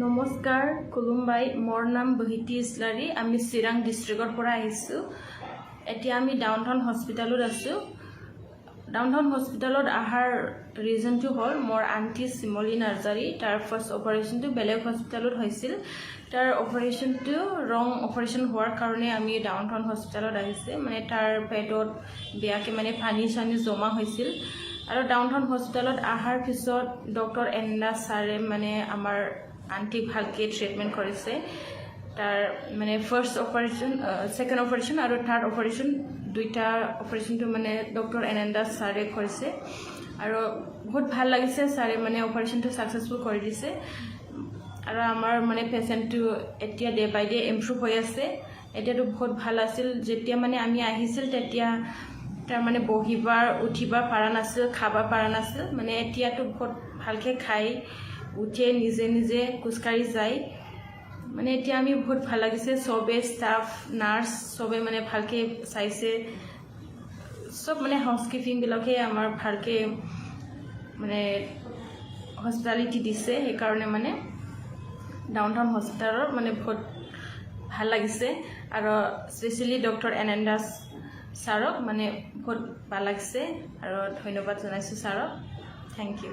নমস্কাৰ কুলুমবাই মোৰ নাম বহিতি ইছলাৰী আমি চিৰাং ডিষ্ট্ৰিক্টৰ পৰা আহিছো এতিয়া আমি ডাউনটাউন হস্পিটালত আছো ডাউনটাউন হস্পিটালত আহাৰ ৰিজনটো হ'ল মোৰ আন্টি সিমলি নাৰ্জাৰী তাৰ ফাৰ্ষ্ট অপাৰেশ্যনটো বেলেগ হস্পিটালত হৈছিল তাৰ অপাৰেশ্যনটো ৰং অপাৰেশ্যন হোৱাৰ কাৰণে আমি ডাউনটাউন হস্পিটালত আহিছে মানে তাৰ পেটত বেয়াকে মানে পানী চানি জমা হৈছিল আৰু ডাউনটাউন হস্পিটালত আহাৰ পিছত ডক্টৰ এন্না সাৰে মানে আমাৰ আন্টি ভালকে ট্ৰিটমেন্ট কৰিছে তাৰ মানে ফাৰ্ষ্ট অপাৰেশ্যন সেকেন্ড অপাৰেশ্যন আৰু থাৰ্ড অপাৰেশ্যন দুইটা অপাৰেশ্যনটো মানে ডক্টৰ এনান্দা সাৰে কৰিছে আৰু বহুত ভাল লাগিছে সাৰে মানে অপাৰেশ্যনটো সাকসেসফুল কৰি দিছে আৰু আমাৰ মানে পেশেন্টটো এতিয়া ডে বাই ডে ইমপ্ৰুভ হৈ আছে এতিয়াটো বহুত ভাল আছিল যেতিয়া মানে আমি আহিছিল তেতিয়া তাৰ মানে বহিবাৰ উঠিবা পাৰা নাছিল খাবা পাৰা নাছিল মানে এতিয়াটো বহুত ভালকে খাই উঠে নিজে নিজে কুস্কাৰি যায় মানে এতিয়া আমি বহুত ভাল লাগিছে সবে স্টাফ নাৰ্স সবে মানে ভালকে চাইছে সব মানে হাউসকিপিং বিলাকে আমাৰ ভালকে মানে হসপিটালিটি দিছে এই কাৰণে মানে ডাউনটাউন হস্পিটালৰ মানে বহুত ভাল লাগিছে আৰু স্পেশালি ডক্টৰ এনান্দাস সাৰক মানে বহুত ভাল লাগিছে আৰু ধন্যবাদ জনাইছো সাৰক থ্যাংক ইউ